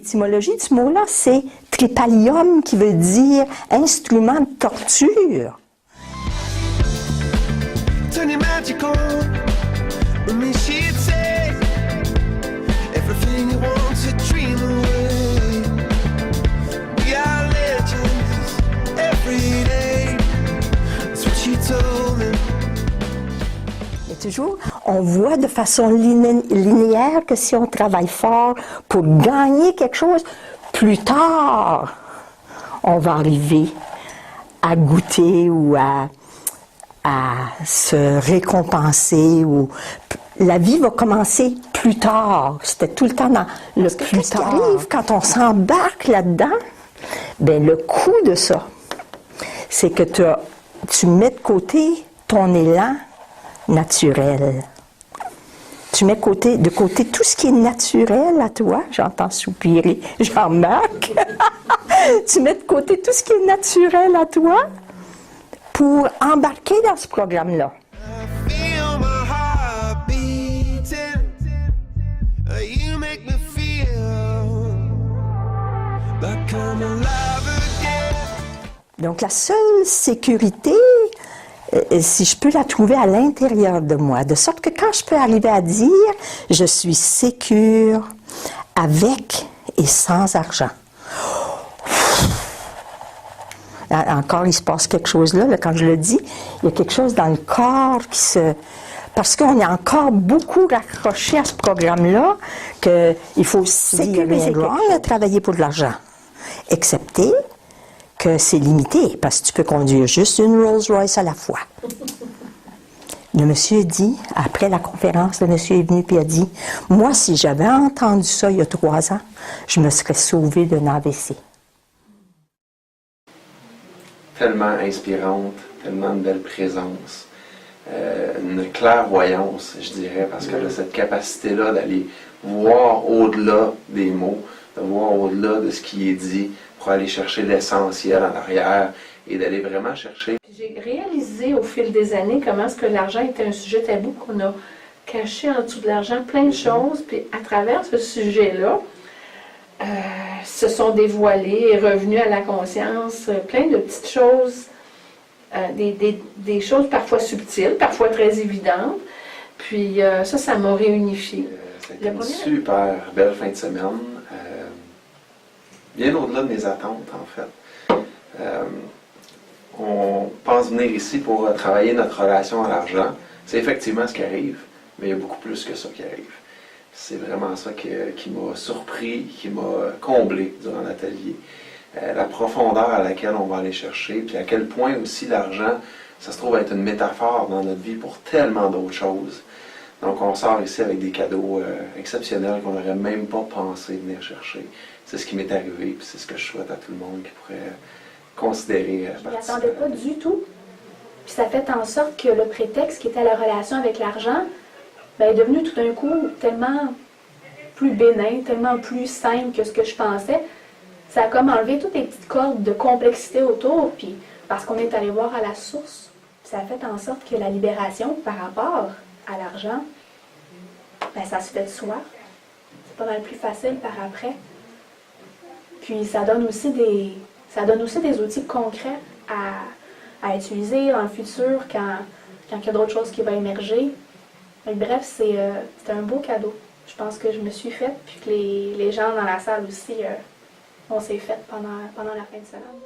l'étymologie du mot-là, c'est tripalium, qui veut dire instrument de torture. Et toujours, on voit de façon linéaire que si on travaille fort pour gagner quelque chose, plus tard, on va arriver à goûter ou à se récompenser. Ou la vie va commencer plus tard. C'était tout le temps dans le plus tard. Ce qui arrive quand on s'embarque là-dedans, ben le coût de ça, c'est que tu mets de côté ton élan naturel. Tu mets de côté tout ce qui est naturel à toi. J'entends soupirer Jean-Marc. Tu mets de côté tout ce qui est naturel à toi pour embarquer dans ce programme-là. Donc la seule sécurité, si je peux la trouver à l'intérieur de moi, de sorte que quand je peux arriver à dire « je suis sécure avec et sans argent ». Encore, il se passe quelque chose là, quand je le dis, il y a quelque chose dans le corps qui se... Parce qu'on est encore beaucoup raccroché à ce programme-là, qu'il faut sécuriser quelqu'un à travailler pour de l'argent, excepté que c'est limité, parce que tu peux conduire juste une Rolls-Royce à la fois. Le monsieur dit, après la conférence, le monsieur est venu et a dit, « Moi, si j'avais entendu ça il y a 3 ans, je me serais sauvé d'un AVC. » Tellement inspirante, tellement de belle présence, une clairvoyance, je dirais, parce que cette capacité-là d'aller voir au-delà des mots, de voir au-delà de ce qui est dit, pour aller chercher l'essentiel en arrière et d'aller vraiment chercher. J'ai réalisé au fil des années comment est-ce que l'argent était un sujet tabou, qu'on a caché en dessous de l'argent plein de choses, puis à travers ce sujet-là, se sont dévoilées et revenues à la conscience plein de petites choses, des choses parfois subtiles, parfois très évidentes, puis ça m'a réunifié. C'était une super belle fin de semaine. Bien au-delà de mes attentes, en fait. On pense venir ici pour travailler notre relation à l'argent. C'est effectivement ce qui arrive, mais il y a beaucoup plus que ça qui arrive. C'est vraiment ça qui m'a surpris, qui m'a comblé durant l'atelier. La profondeur à laquelle on va aller chercher, puis à quel point aussi l'argent, ça se trouve être une métaphore dans notre vie pour tellement d'autres choses. Donc on sort ici avec des cadeaux exceptionnels qu'on n'aurait même pas pensé venir chercher. C'est ce qui m'est arrivé, puis c'est ce que je souhaite à tout le monde qui pourrait considérer. Je ne m'y attendais pas du tout. Puis ça fait en sorte que le prétexte qui était la relation avec l'argent est devenu tout d'un coup tellement plus bénin, tellement plus simple que ce que je pensais. Ça a comme enlevé toutes les petites cordes de complexité autour, puis parce qu'on est allé voir à la source, ça a fait en sorte que la libération par rapport à l'argent, ça se fait de soi. C'est pas mal plus facile par après. Puis ça donne aussi des outils concrets à utiliser dans le futur quand il y a d'autres choses qui vont émerger. Mais bref, c'est un beau cadeau. Je pense que je me suis faite, puis que les gens dans la salle aussi, on s'est fait pendant la fin de semaine.